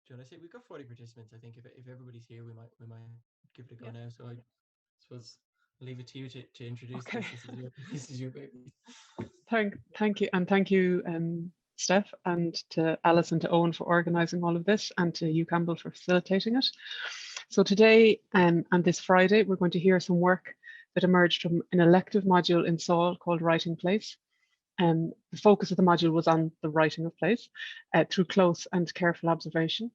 John, I say we've got 40 participants. I think if everybody's here, we might give it a go Yeah. now. So I suppose I'll leave it to you to introduce Okay. this. This is your baby. Thank you, and thank you, Steph, and to Alice and to Owen for organising all of this, and to you, Campbell, for facilitating it. So today and this Friday, we're going to hear some work that emerged from an elective module in SAUL called Writing Plays. The focus of the module was on the writing of plays through close and careful observation.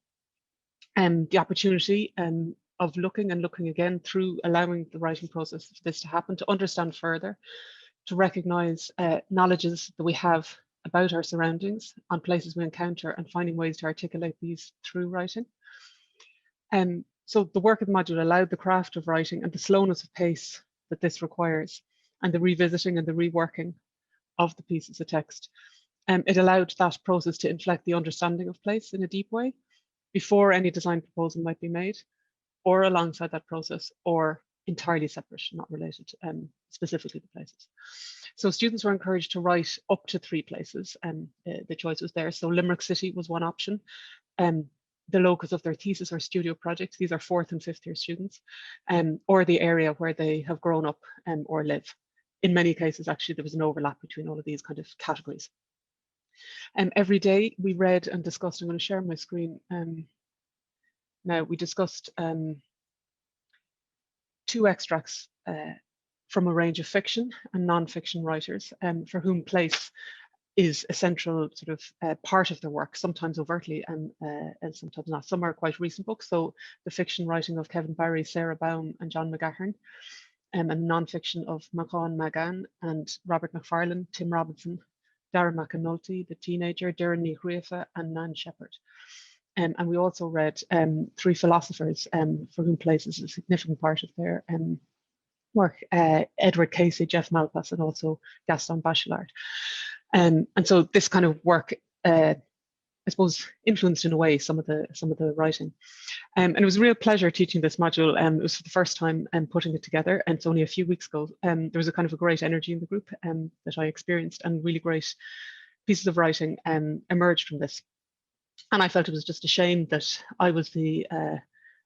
The opportunity of looking and looking again through allowing the writing process of this to happen, to understand further, to recognise knowledges that we have about our surroundings, on places we encounter, and finding ways to articulate these through writing. So the work of the module allowed the craft of writing and the slowness of pace that this requires, and the revisiting and the reworking of the pieces of text. It allowed that process to inflect the understanding of place in a deep way before any design proposal might be made, or alongside that process, or entirely separate, not related specifically to places. So students were encouraged to write up to 3 places, and the choice was there. So Limerick City was one option. The locus of their thesis or studio projects, these are 4th and 5th year students, or the area where they have grown up or live. In many cases, actually, there was an overlap between all of these kind of categories. Every day we read and discussed, I'm going to share my screen now, we discussed 2 extracts from a range of fiction and non-fiction writers for whom place is a central sort of part of their work, sometimes overtly and sometimes not. Some are quite recent books. So the fiction writing of Kevin Barry, Sarah Baum and John McGahern, and non-fiction of Machan Magan and Robert McFarlane, Tim Robinson, Darren McAnulty, the teenager, Darren Nihuefa and Nan Shepherd. And we also read 3 philosophers for whom place is a significant part of their work, Edward Casey, Jeff Malpass, and also Gaston Bachelard. And so this kind of work, I suppose, influenced in a way some of the writing. And it was a real pleasure teaching this module. It was for the first time putting it together, and it's only a few weeks ago. There was a kind of a great energy in the group that I experienced, and really great pieces of writing emerged from this. And I felt it was just a shame that I was the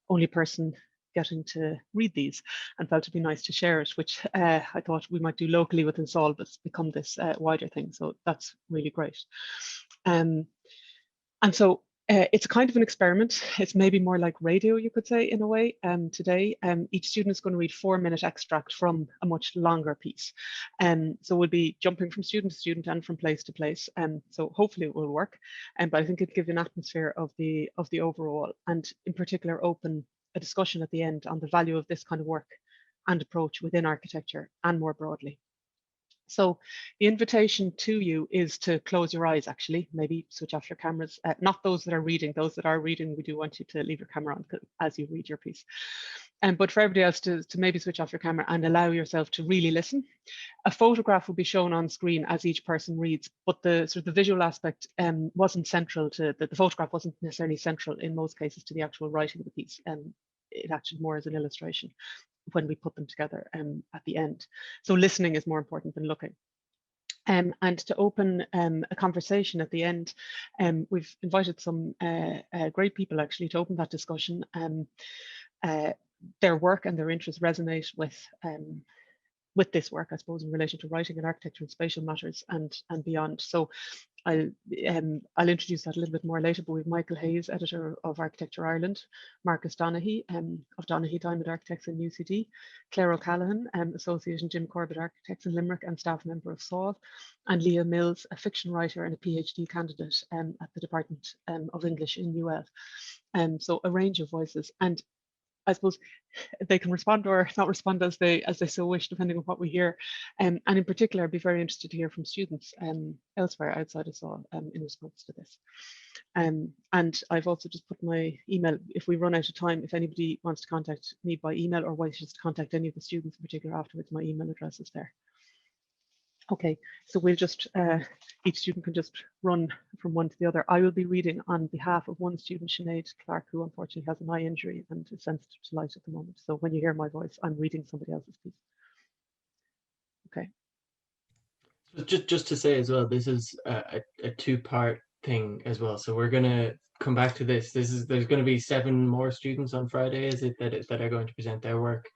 only person getting to read these, and felt it'd be nice to share it, which I thought we might do locally within SAUL, but it's become this wider thing. So that's really great. And so it's a kind of an experiment. It's maybe more like radio, you could say, in a way. Today, each student is going to read 4-minute extract from a much longer piece. So we'll be jumping from student to student and from place to place. So hopefully it will work. But I think it'll give you an atmosphere of the overall, and in particular open a discussion at the end on the value of this kind of work and approach within architecture and more broadly. So the invitation to you is to close your eyes, actually, maybe switch off your cameras, not those that are reading. Those that are reading, we do want you to leave your camera on as you read your piece. But for everybody else to maybe switch off your camera and allow yourself to really listen. A photograph will be shown on screen as each person reads, but the sort of the visual aspect wasn't central to, the photograph wasn't necessarily central in most cases to the actual writing of the piece. It acted more as an illustration when we put them together at the end. So listening is more important than looking. And to open a conversation at the end, we've invited some great people actually to open that discussion. Their work and their interests resonate with this work, I suppose, in relation to writing and architecture and spatial matters and beyond. So I'll introduce that a little bit more later, but we have Michael Hayes, editor of Architecture Ireland, Marcus Donaghy of Donaghy Diamond Architects in UCD, Claire O'Callaghan, Associate and Jim Corbett Architects in Limerick and staff member of SAUL, and Leah Mills, a fiction writer and a PhD candidate at the Department of English in UL. So a range of voices. And I suppose they can respond or not respond as they so wish, depending on what we hear. And in particular, I'd be very interested to hear from students elsewhere outside of SAUL in response to this. And I've also just put my email, if we run out of time, if anybody wants to contact me by email or wishes to contact any of the students in particular afterwards, my email address is there. Okay, so we'll just, each student can just run from one to the other. I will be reading on behalf of one student, Sinead Clark, who unfortunately has an eye injury and is sensitive to light at the moment. So when you hear my voice, I'm reading somebody else's piece. Okay. So just to say as well, this is a 2-part thing as well. So we're gonna come back to this. There's going to be 7 more students on Friday, is it, that are going to present their work.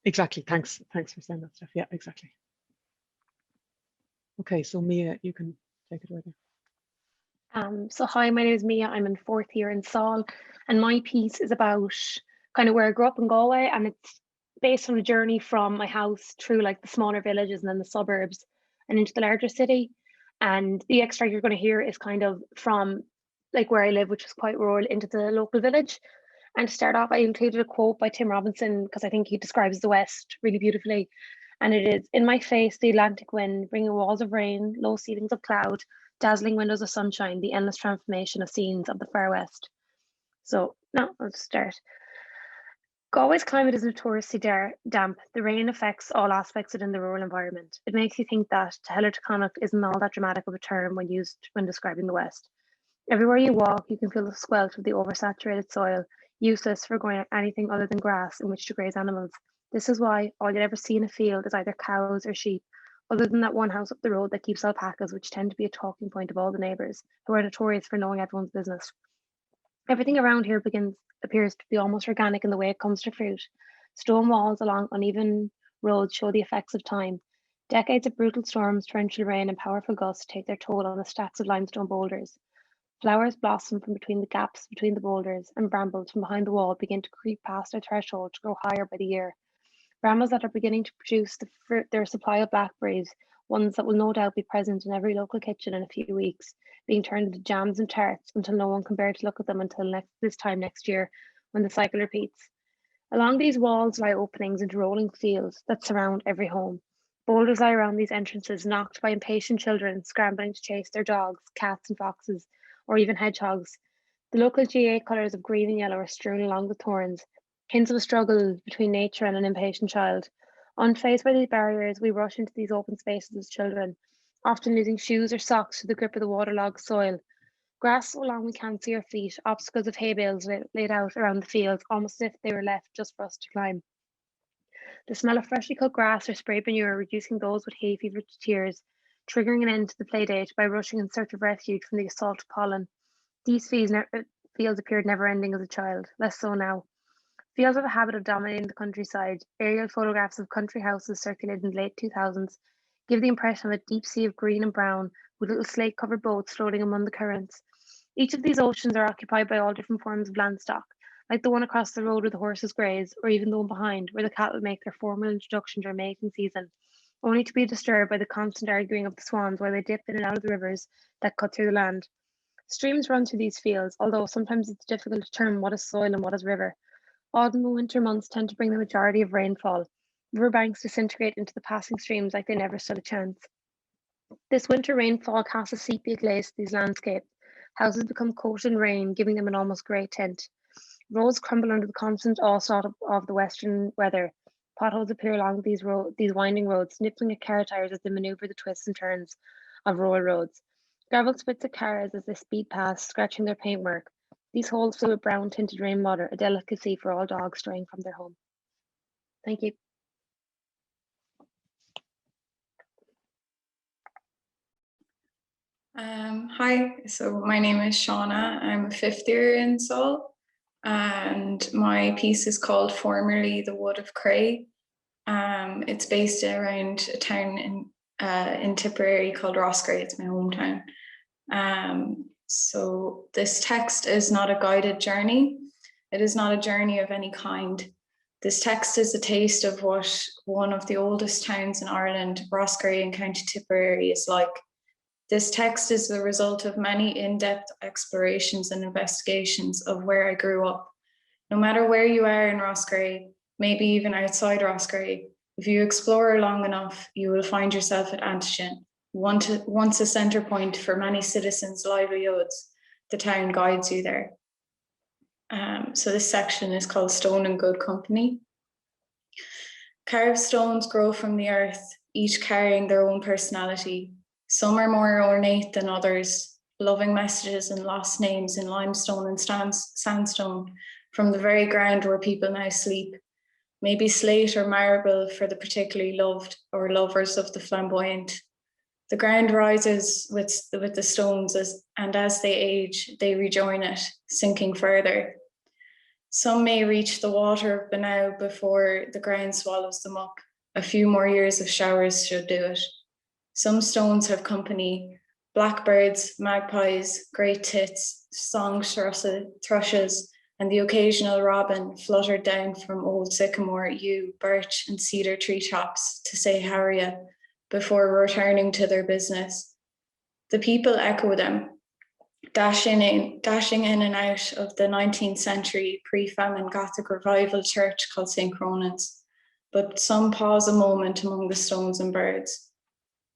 Exactly. Thanks for saying that stuff. Yeah, exactly. Okay, so Mia, you can take it away there. So hi, my name is Mia. I'm in 4th year in SAUL, and my piece is about kind of where I grew up in Galway, and it's based on a journey from my house through like the smaller villages and then the suburbs and into the larger city. And the extract you're going to hear is kind of from like where I live, which is quite rural, into the local village. And to start off, I included a quote by Tim Robinson because I think he describes the West really beautifully. And it is, "In my face, the Atlantic wind, bringing walls of rain, low ceilings of cloud, dazzling windows of sunshine, the endless transformation of scenes of the far West." So now let's start. Galway's climate is notoriously damp. The rain affects all aspects within the rural environment. It makes you think that Tehillir Connacht isn't all that dramatic of a term when used when describing the West. Everywhere you walk, you can feel the squelch of the oversaturated soil, useless for growing anything other than grass in which to graze animals. This is why all you'd ever see in a field is either cows or sheep, other than that one house up the road that keeps alpacas, which tend to be a talking point of all the neighbours, who are notorious for knowing everyone's business. Everything around here appears to be almost organic in the way it comes to fruit. Stone walls along uneven roads show the effects of time. Decades of brutal storms, torrential rain, and powerful gusts take their toll on the stacks of limestone boulders. Flowers blossom from between the gaps between the boulders, and brambles from behind the wall begin to creep past their threshold to grow higher by the year. Brambles that are beginning to produce their supply of blackberries, ones that will no doubt be present in every local kitchen in a few weeks, being turned into jams and tarts until no one can bear to look at them until this time next year, when the cycle repeats. Along these walls lie openings into rolling fields that surround every home. Boulders lie around these entrances, knocked by impatient children scrambling to chase their dogs, cats and foxes, or even hedgehogs. The local GA colours of green and yellow are strewn along the thorns, hints of a struggle between nature and an impatient child. Unfazed by these barriers, we rush into these open spaces as children, often losing shoes or socks to the grip of the waterlogged soil. Grass so long we can't see our feet, obstacles of hay bales laid out around the fields, almost as if they were left just for us to climb. The smell of freshly cut grass or sprayed manure reducing those with hay fever to tears, triggering an end to the play date by rushing in search of refuge from the assault of pollen. These fields appeared never ending as a child, less so now. Fields have a habit of dominating the countryside. Aerial photographs of country houses circulated in the late 2000s give the impression of a deep sea of green and brown with little slate-covered boats floating among the currents. Each of these oceans are occupied by all different forms of landstock, like the one across the road where the horses graze, or even the one behind where the cattle make their formal introduction during mating season, only to be disturbed by the constant arguing of the swans while they dip in and out of the rivers that cut through the land. Streams run through these fields, although sometimes it's difficult to determine what is soil and what is river. Autumn and winter months tend to bring the majority of rainfall. Riverbanks disintegrate into the passing streams like they never stood a chance. This winter rainfall casts a sepia glaze to these landscapes. Houses become coated in rain, giving them an almost grey tint. Roads crumble under the constant onslaught of the western weather. Potholes appear along these winding roads, nipping at car tires as they manoeuvre the twists and turns of rural roads. Gravel spits at cars as they speed past, scratching their paintwork. These holes fill with brown tinted rainwater, a delicacy for all dogs straying from their home. Thank you. Hi, so my name is Shauna. I'm a 5th year in SAUL, and my piece is called Formerly the Wood of Cray. It's based around a town in Tipperary called Roscrea. It's my hometown. So this text is not a guided journey. It is not a journey of any kind. This text is a taste of what one of the oldest towns in Ireland, Roscrea in County Tipperary, is like. This text is the result of many in-depth explorations and investigations of where I grew up. No matter where you are in Roscrea, maybe even outside Roscrea, if you explore long enough, you will find yourself at Antigen, once a centre point for many citizens' livelihoods. The town guides you there. So this section is called Stone and Good Company. Carved stones grow from the earth, each carrying their own personality. Some are more ornate than others, loving messages and lost names in limestone and sandstone from the very ground where people now sleep. Maybe slate or marble for the particularly loved or lovers of the flamboyant. The ground rises with the stones, and as they age, they rejoin it, sinking further. Some may reach the water of Banau before the ground swallows them up. A few more years of showers should do it. Some stones have company: blackbirds, magpies, great tits, song thrushes, and the occasional robin fluttered down from old sycamore, yew, birch, and cedar treetops to say how are ya before returning to their business. The people echo them, dashing in and out of the 19th century pre-famine Gothic revival church called St. Cronan's, but some pause a moment among the stones and birds.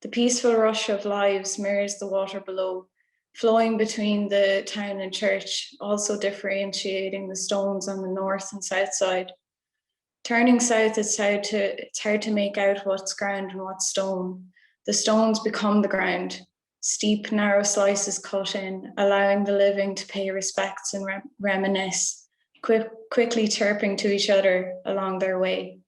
The peaceful rush of lives mirrors the water below, flowing between the town and church, also differentiating the stones on the north and south side. Turning south, it's hard to make out what's ground and what's stone. The stones become the ground, steep, narrow slices cut in, allowing the living to pay respects and reminisce, quickly chirping to each other along their way.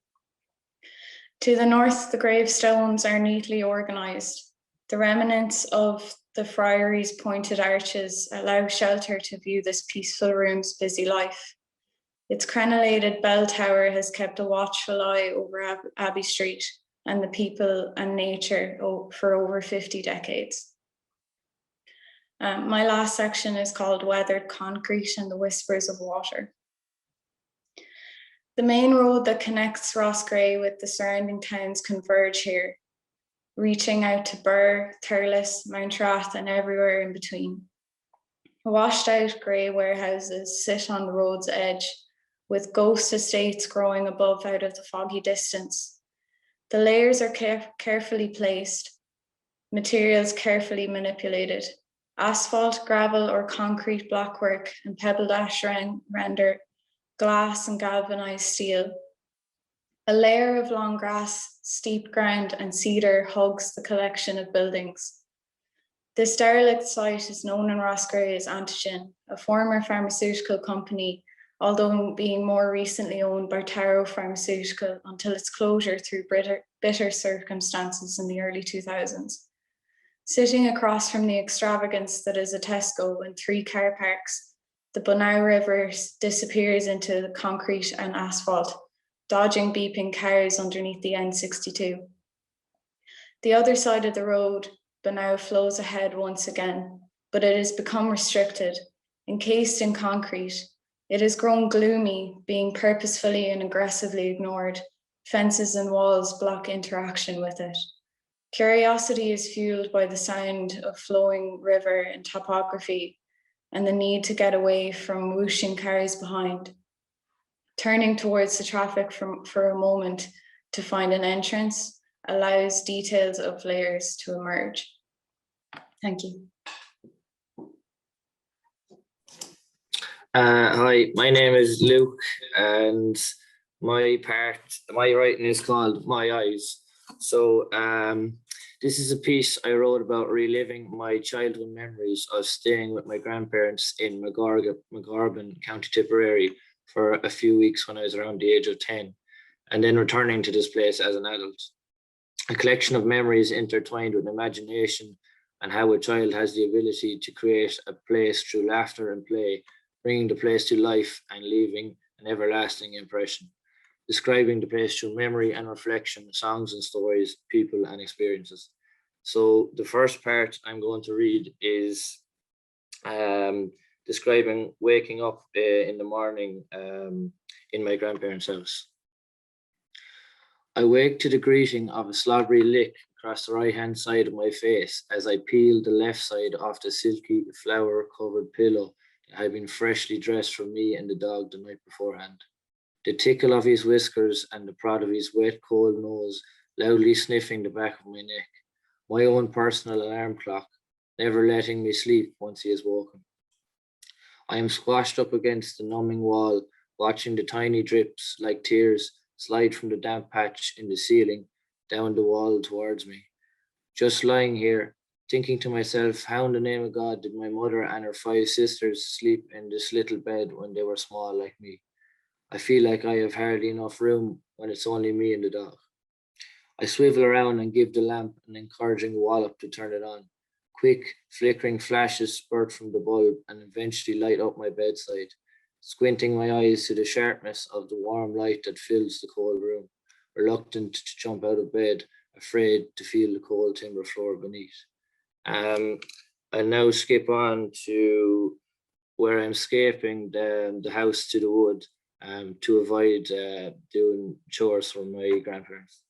To the north, the gravestones are neatly organized. The remnants of the friary's pointed arches allow shelter to view this peaceful room's busy life. Its crenellated bell tower has kept a watchful eye over Abbey Street and the people and nature for over 50 decades. My last section is called Weathered Concrete and the Whispers of Water. The main road that connects Roscrea with the surrounding towns converge here, reaching out to Birr, Thurles, Mount Rath, and everywhere in between. Washed out grey warehouses sit on the road's edge, with ghost estates growing above out of the foggy distance. The layers are carefully placed, materials carefully manipulated. Asphalt, gravel, or concrete blockwork and pebbled ash render glass and galvanized steel. A layer of long grass, steep ground, and cedar hugs the collection of buildings. This derelict site is known in Roscrea as Antigen, a former pharmaceutical company, although being more recently owned by Taro Pharmaceutical until its closure through bitter circumstances in the early 2000s. Sitting across from the extravagance that is a Tesco and 3 car parks, the Banau River disappears into the concrete and asphalt, dodging beeping cars underneath the N62. The other side of the road, Banau flows ahead once again, but it has become restricted, encased in concrete. It has grown gloomy, being purposefully and aggressively ignored. Fences and walls block interaction with it. Curiosity is fueled by the sound of flowing river and topography, and the need to get away from whooshing cars behind. Turning towards the traffic for a moment to find an entrance allows details of layers to emerge. Thank you. Hi, my name is Luke, and my writing is called My Eyes. So this is a piece I wrote about reliving my childhood memories of staying with my grandparents in Magorban, County Tipperary for a few weeks when I was around the age of 10, and then returning to this place as an adult. A collection of memories intertwined with imagination and how a child has the ability to create a place through laughter and play, bringing the place to life and leaving an everlasting impression, describing the place through memory and reflection, songs and stories, people and experiences. So the first part I'm going to read is describing waking up in the morning in my grandparents' house. I wake to the greeting of a slobbery lick across the right-hand side of my face as I peel the left side off the silky, flower-covered pillow that had been freshly dressed for me and the dog the night beforehand. The tickle of his whiskers and the prod of his wet, cold nose loudly sniffing the back of my neck. My own personal alarm clock, never letting me sleep once he is woken. I am squashed up against the numbing wall, watching the tiny drips like tears slide from the damp patch in the ceiling down the wall towards me. Just lying here, thinking to myself, how in the name of God did my mother and her 5 sisters sleep in this little bed when they were small like me? I feel like I have hardly enough room when it's only me and the dog. I swivel around and give the lamp an encouraging wallop to turn it on. Quick, flickering flashes spurt from the bulb and eventually light up my bedside, squinting my eyes to the sharpness of the warm light that fills the cold room, reluctant to jump out of bed, afraid to feel the cold timber floor beneath. I now skip on to where I'm escaping the house to the wood to avoid doing chores for my grandparents.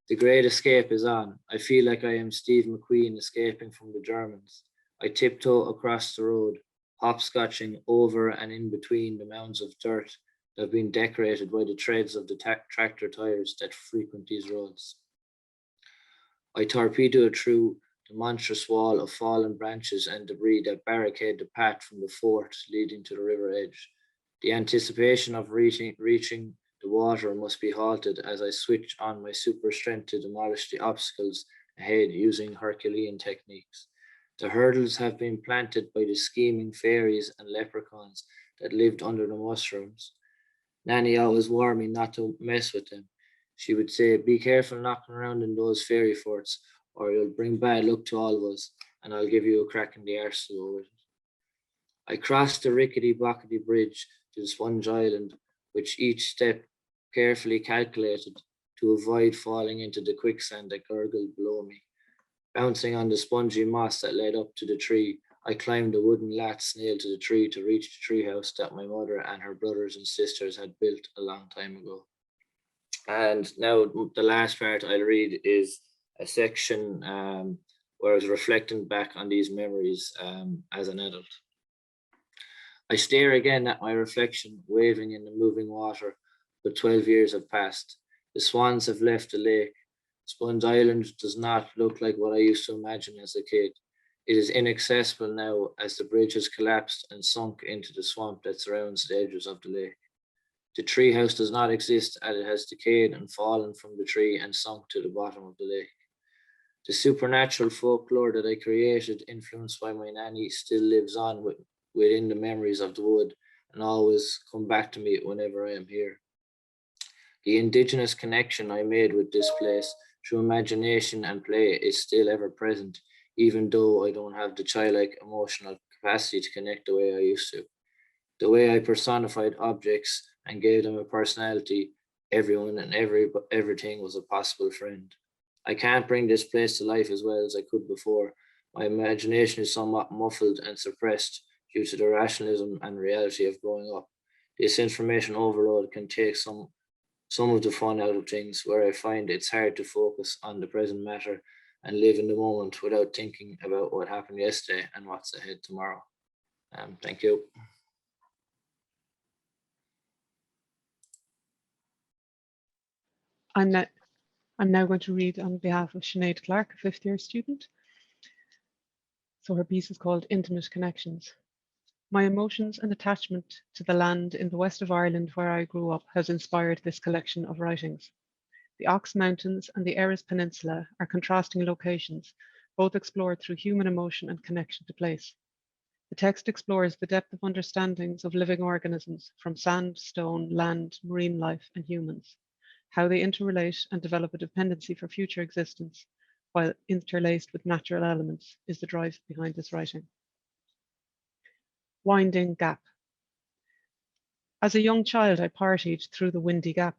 The Great Escape is on. I feel like I am Steve McQueen escaping from the Germans. I tiptoe across the road, hopscotching over and in between the mounds of dirt that have been decorated by the treads of the tractor tires that frequent these roads. I torpedo it through the monstrous wall of fallen branches and debris that barricade the path from the fort leading to the river edge. The anticipation of reaching the water must be halted as I switch on my super strength to demolish the obstacles ahead using Herculean techniques. The hurdles have been planted by the scheming fairies and leprechauns that lived under the mushrooms. Nanny always warned me not to mess with them. She would say, "Be careful knocking around in those fairy forts, or you'll bring bad luck to all of us, and I'll give you a crack in the arse to go with it." I crossed the rickety-bockety bridge to the sponge island, which each step carefully calculated to avoid falling into the quicksand that gurgled below me. Bouncing on the spongy moss that led up to the tree, I climbed the wooden lats nailed to the tree to reach the treehouse that my mother and her brothers and sisters had built a long time ago. And now the last part I'll read is a section where I was reflecting back on these memories as an adult. I stare again at my reflection, waving in the moving water, but 12 years have passed. The swans have left the lake. Sponge Island does not look like what I used to imagine as a kid. It is inaccessible now as the bridge has collapsed and sunk into the swamp that surrounds the edges of the lake. The treehouse does not exist as it has decayed and fallen from the tree and sunk to the bottom of the lake. The supernatural folklore that I created, influenced by my nanny, still lives on within the memories of the wood and always come back to me whenever I am here. The indigenous connection I made with this place through imagination and play is still ever present, even though I don't have the childlike emotional capacity to connect the way I used to. The way I personified objects and gave them a personality, everyone and everything was a possible friend. I can't bring this place to life as well as I could before. My imagination is somewhat muffled and suppressed due to the rationalism and reality of growing up. This information overload can take some of the fun out of things, where I find it's hard to focus on the present matter and live in the moment without thinking about what happened yesterday and what's ahead tomorrow. Thank you. I'm now going to read on behalf of Sinead Clark, a fifth-year student. So her piece is called Intimate Connections. My emotions and attachment to the land in the west of Ireland where I grew up has inspired this collection of writings. The Ox Mountains and the Erris Peninsula are contrasting locations, both explored through human emotion and connection to place. The text explores the depth of understandings of living organisms from sand, stone, land, marine life, and humans, how they interrelate and develop a dependency for future existence, while interlaced with natural elements, is the drive behind this writing. Winding Gap. As a young child, I partied through the Windy Gap,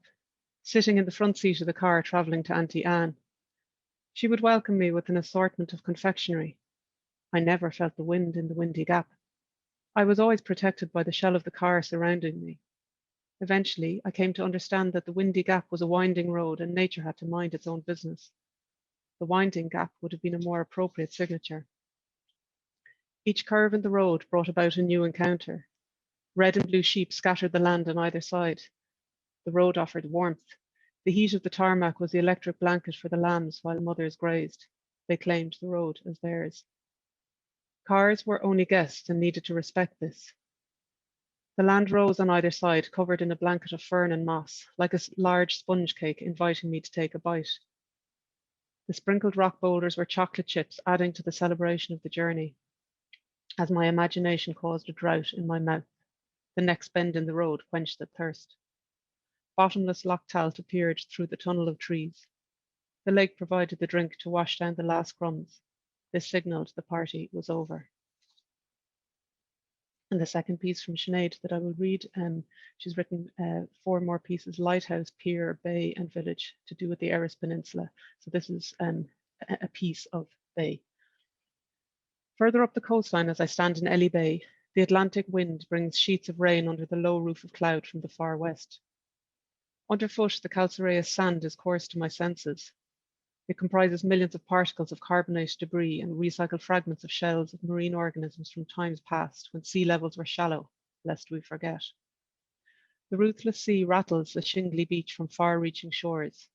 sitting in the front seat of the car travelling to Auntie Anne. She would welcome me with an assortment of confectionery. I never felt the wind in the Windy Gap. I was always protected by the shell of the car surrounding me. Eventually, I came to understand that the Windy Gap was a winding road and nature had to mind its own business. The Winding Gap would have been a more appropriate signature. Each curve in the road brought about a new encounter. Red and blue sheep scattered the land on either side. The road offered warmth. The heat of the tarmac was the electric blanket for the lambs while mothers grazed. They claimed the road as theirs. Cars were only guests and needed to respect this. The land rose on either side, covered in a blanket of fern and moss, like a large sponge cake inviting me to take a bite. The sprinkled rock boulders were chocolate chips, adding to the celebration of the journey. As my imagination caused a drought in my mouth, the next bend in the road quenched the thirst. Bottomless loch Talt appeared through the tunnel of trees. The lake provided the drink to wash down the last crumbs. This signalled the party was over. And the second piece from Sinead that I will read, she's written 4 more pieces: Lighthouse, Pier, Bay and Village, to do with the Eris Peninsula. So this is a piece of Bay. Further up the coastline, as I stand in Ely Bay, the Atlantic wind brings sheets of rain under the low roof of cloud from the far west. Underfoot, the calcareous sand is coarse to my senses. It comprises millions of particles of carbonate debris and recycled fragments of shells of marine organisms from times past when sea levels were shallow, lest we forget. The ruthless sea rattles the shingly beach from far-reaching shores.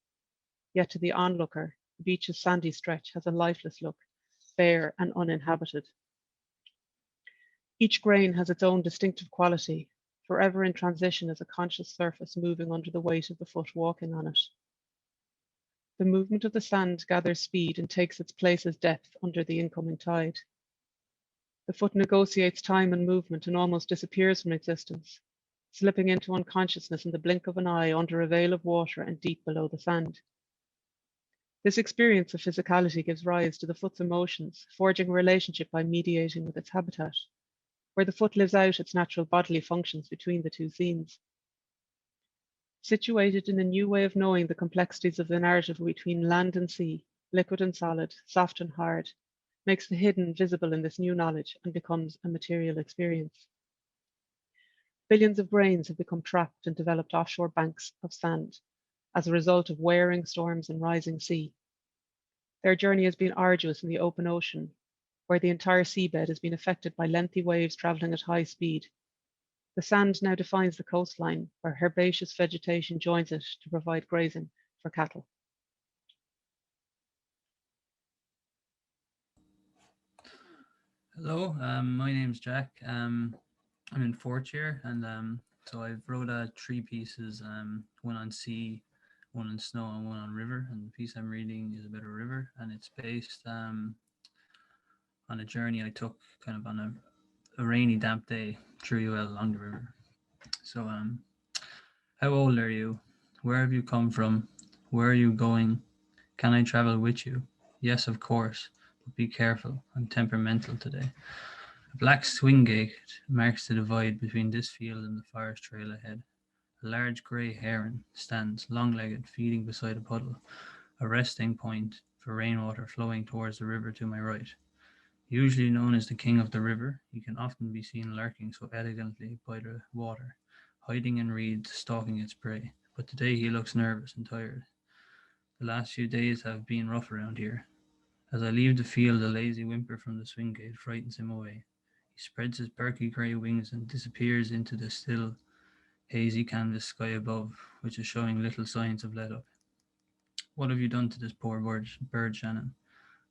Yet to the onlooker, the beach's sandy stretch has a lifeless look, bare and uninhabited. Each grain has its own distinctive quality, forever in transition as a conscious surface moving under the weight of the foot walking on it. The movement of the sand gathers speed and takes its place as depth under the incoming tide. The foot negotiates time and movement and almost disappears from existence, slipping into unconsciousness in the blink of an eye under a veil of water and deep below the sand. This experience of physicality gives rise to the foot's emotions, forging a relationship by mediating with its habitat, where the foot lives out its natural bodily functions between the two scenes. Situated in a new way of knowing the complexities of the narrative between land and sea, liquid and solid, soft and hard, makes the hidden visible in this new knowledge and becomes a material experience. Billions of grains have become trapped and developed offshore banks of sand as a result of wearing storms and rising sea. Their journey has been arduous in the open ocean, where the entire seabed has been affected by lengthy waves traveling at high speed. The sand now defines the coastline, where herbaceous vegetation joins it to provide grazing for cattle. Hello, my name's Jack. I'm in 4th year, and so I've wrote 3 pieces, one on sea, one on snow, and one on river. And the piece I'm reading is about a river, and it's based on a journey I took kind of on a rainy, damp day through along the river. So, how old are you? Where have you come from? Where are you going? Can I travel with you? Yes, of course, but be careful. I'm temperamental today. A black swing gate marks the divide between this field and the forest trail ahead. A large grey heron stands long-legged, feeding beside a puddle, a resting point for rainwater flowing towards the river to my right. Usually known as the king of the river, he can often be seen lurking so elegantly by the water, hiding in reeds, stalking its prey. But today he looks nervous and tired. The last few days have been rough around here. As I leave the field, a lazy whimper from the swing gate frightens him away. He spreads his perky grey wings and disappears into the still, hazy canvas sky above, which is showing little signs of let up. What have you done to this poor bird, Shannon?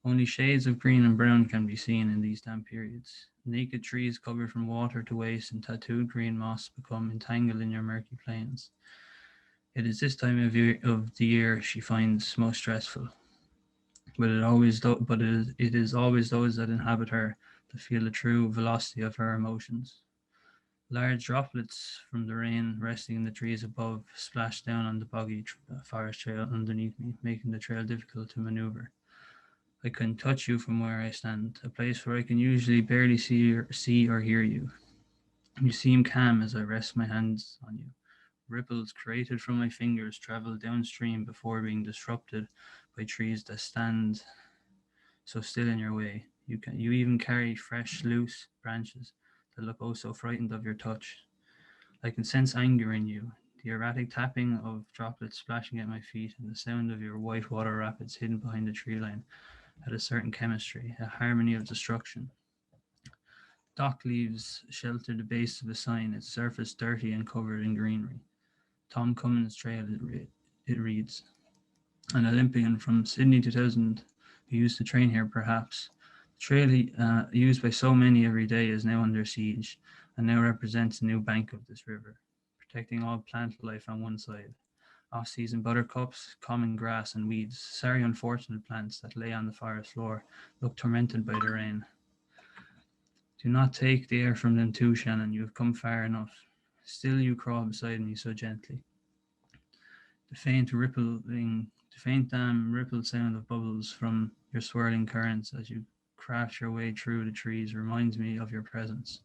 Only shades of green and brown can be seen in these damp periods. Naked trees covered from water to waist and tattooed green moss become entangled in your murky plains. It is this time of the year she finds most stressful. But it is always those that inhabit her that feel the true velocity of her emotions. Large droplets from the rain resting in the trees above splash down on the boggy forest trail underneath me, making the trail difficult to maneuver. I can touch you from where I stand, a place where I can usually barely see or hear you. You seem calm as I rest my hands on you. Ripples created from my fingers travel downstream before being disrupted by trees that stand so still in your way. You even carry fresh, loose branches that look oh so frightened of your touch. I can sense anger in you, the erratic tapping of droplets splashing at my feet, and the sound of your white water rapids hidden behind the tree line had a certain chemistry, a harmony of destruction. Dock leaves shelter the base of a sign, its surface dirty and covered in greenery. Tom Cummins Trail, it reads. An Olympian from Sydney 2000 who used to train here, perhaps. The trail used by so many every day is now under siege and now represents a new bank of this river, protecting all plant life on one side. Off-season buttercups, common grass and weeds, sorry unfortunate plants that lay on the forest floor, look tormented by the rain. Do not take the air from them too, Shannon, you have come far enough. Still you crawl beside me so gently. the faint rippled sound of bubbles from your swirling currents as you craft your way through the trees reminds me of your presence.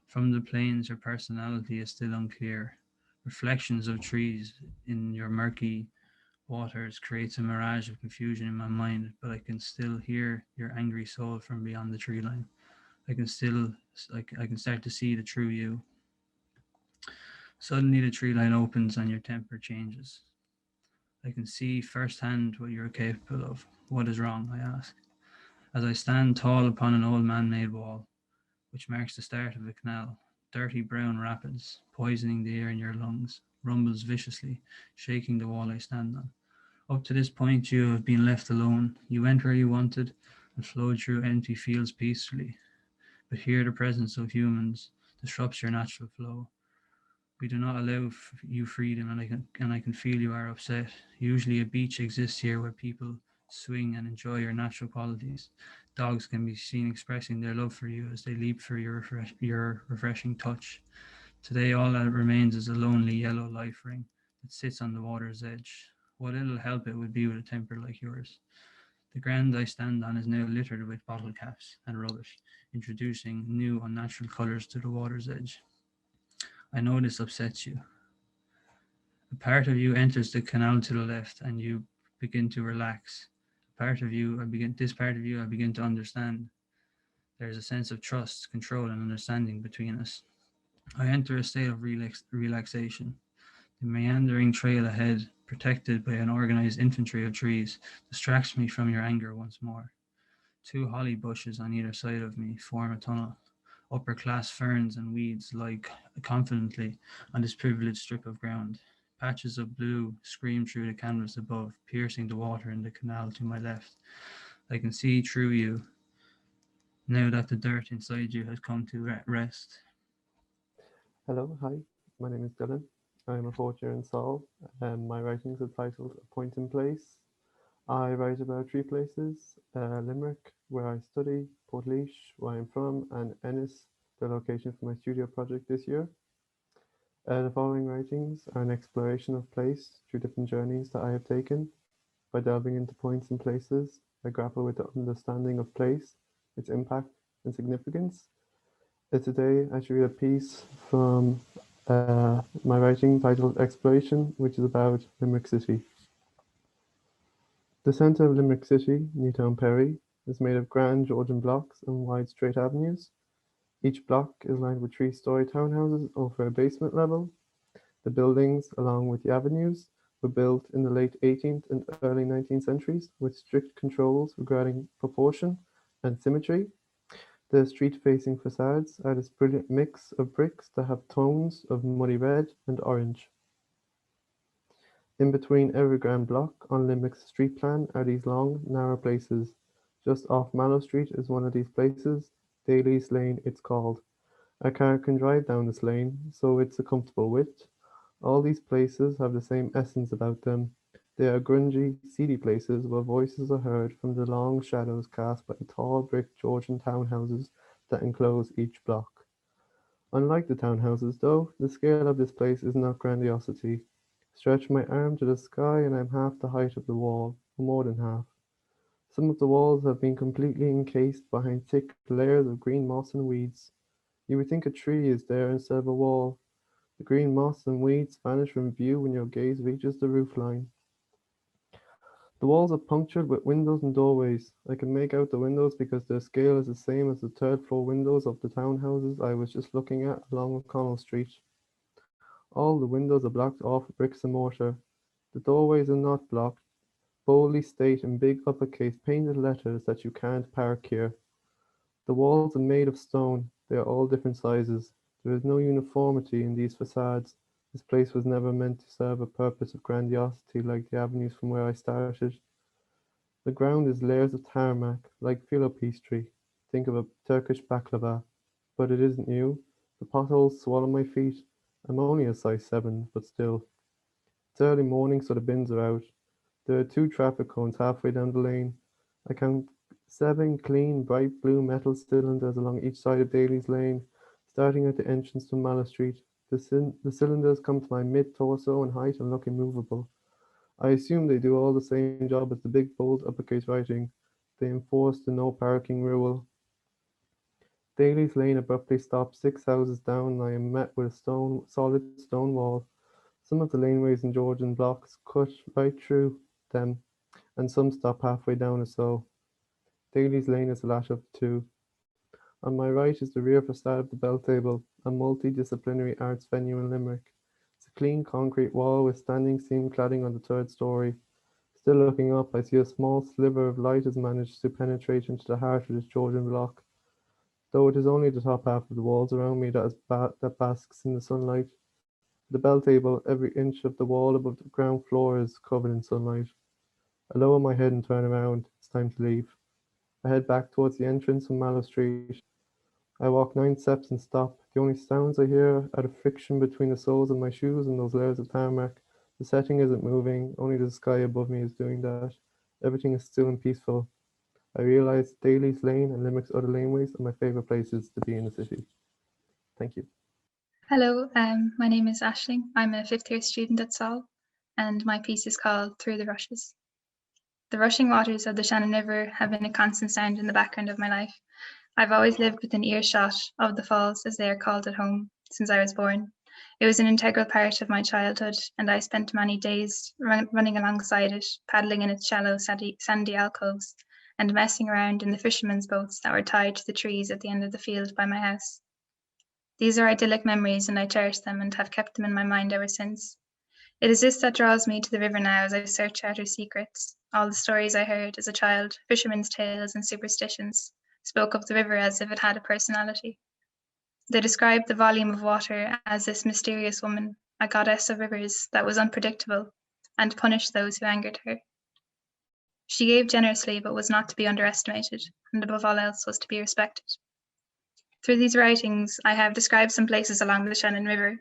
From the plains, your personality is still unclear. Reflections of trees in your murky waters creates a mirage of confusion in my mind, but I can still hear your angry soul from beyond the tree line. I can start to see the true you. Suddenly the tree line opens and your temper changes. I can see firsthand what you're capable of. What is wrong? I ask. As I stand tall upon an old man-made wall, which marks the start of a canal, dirty brown rapids, poisoning the air in your lungs, rumbles viciously, shaking the wall I stand on. Up to this point, you have been left alone. You went where you wanted and flowed through empty fields peacefully. But here, the presence of humans disrupts your natural flow. We do not allow you freedom, and I can feel you are upset. Usually, a beach exists here where people swing and enjoy your natural qualities. Dogs can be seen expressing their love for you as they leap for your refreshing touch. Today, all that remains is a lonely yellow life ring that sits on the water's edge. What little help it would be with a temper like yours. The ground I stand on is now littered with bottle caps and rubbish, introducing new unnatural colours to the water's edge. I know this upsets you. A part of you enters the canal to the left and you begin to relax. This part of you I begin to understand. There is a sense of trust, control, and understanding between us. I enter a state of relaxation. The meandering trail ahead, protected by an organized infantry of trees, distracts me from your anger once more. 2 holly bushes on either side of me form a tunnel. Upper-class ferns and weeds lie confidently on this privileged strip of ground. Patches of blue scream through the canvas above, piercing the water in the canal to my left. I can see through you, now that the dirt inside you has come to rest. Hello, hi, my name is Dylan. I am a fourth year in SAUL, and my writings are titled A Point in Place. I write about 3 places, Limerick, where I study, Portlaoise, where I'm from, and Ennis, the location for my studio project this year. The following writings are an exploration of place through different journeys that I have taken. By delving into points and places, I grapple with the understanding of place, its impact and significance. Today, I should read a piece from my writing titled Exploration, which is about Limerick City. The centre of Limerick City, Newtown Perry, is made of grand Georgian blocks and wide straight avenues. Each block is lined with 3-storey townhouses over a basement level. The buildings, along with the avenues, were built in the late 18th and early 19th centuries with strict controls regarding proportion and symmetry. The street-facing facades are this brilliant mix of bricks that have tones of muddy red and orange. In between every grand block on Limerick's street plan are these long, narrow places. Just off Mallow Street is one of these places, Daly's Lane it's called. A car can drive down this lane, so it's a comfortable width. All these places have the same essence about them. They are grungy, seedy places where voices are heard from the long shadows cast by the tall brick Georgian townhouses that enclose each block. Unlike the townhouses, though, the scale of this place is not grandiosity. Stretch my arm to the sky and I'm half the height of the wall, or more than half. Some of the walls have been completely encased behind thick layers of green moss and weeds. You would think a tree is there instead of a wall. The green moss and weeds vanish from view when your gaze reaches the roofline. The walls are punctured with windows and doorways. I can make out the windows because their scale is the same as the 3rd floor windows of the townhouses I was just looking at along O'Connell Street. All the windows are blocked off with bricks and mortar. The doorways are not blocked, boldly state in big uppercase painted letters that you can't park here. The walls are made of stone. They are all different sizes. There is no uniformity in these facades. This place was never meant to serve a purpose of grandiosity like the avenues from where I started. The ground is layers of tarmac, like filo pastry. Think of a Turkish baklava. But it isn't new. The potholes swallow my feet. I'm only a size 7, but still. It's early morning, so the bins are out. There are 2 traffic cones halfway down the lane. I count 7 clean, bright blue metal cylinders along each side of Daly's Lane, starting at the entrance to Mallow Street. The cylinders come to my mid-torso in height and look immovable. I assume they do all the same job as the big bold uppercase writing. They enforce the no parking rule. Daly's Lane abruptly stops 6 houses down, and I am met with a solid stone wall. Some of the laneways in Georgian blocks cut right through them, and some stop halfway down or so. Daly's Lane is a lash of two. On my right is the rear facade of the Bell Table, a multidisciplinary arts venue in Limerick. It's a clean concrete wall with standing seam cladding on the third story. Still looking up, I see a small sliver of light has managed to penetrate into the heart of this Georgian block. Though it is only the top half of the walls around me that basks in the sunlight. The Bell Table, every inch of the wall above the ground floor is covered in sunlight. I lower my head and turn around. It's time to leave. I head back towards the entrance on Mallow Street. I walk 9 steps and stop. The only sounds I hear are the friction between the soles of my shoes and those layers of tarmac. The setting isn't moving, only the sky above me is doing that. Everything is still and peaceful. I realize Daly's Lane and Limerick's other laneways are my favourite places to be in the city. Thank you. Hello, my name is Ashling. I'm a 5th year student at SAUL, and my piece is called Through the Rushes. The rushing waters of the Shannon River have been a constant sound in the background of my life. I've always lived within earshot of the falls, as they are called at home, since I was born. It was an integral part of my childhood, and I spent many days running alongside it, paddling in its shallow sandy alcoves, and messing around in the fishermen's boats that were tied to the trees at the end of the field by my house. These are idyllic memories, and I cherish them and have kept them in my mind ever since. It is this that draws me to the river now as I search out her secrets. All the stories I heard as a child, fishermen's tales and superstitions, spoke of the river as if it had a personality. They described the volume of water as this mysterious woman, a goddess of rivers that was unpredictable and punished those who angered her. She gave generously but was not to be underestimated, and above all else was to be respected. Through these writings, I have described some places along the Shannon River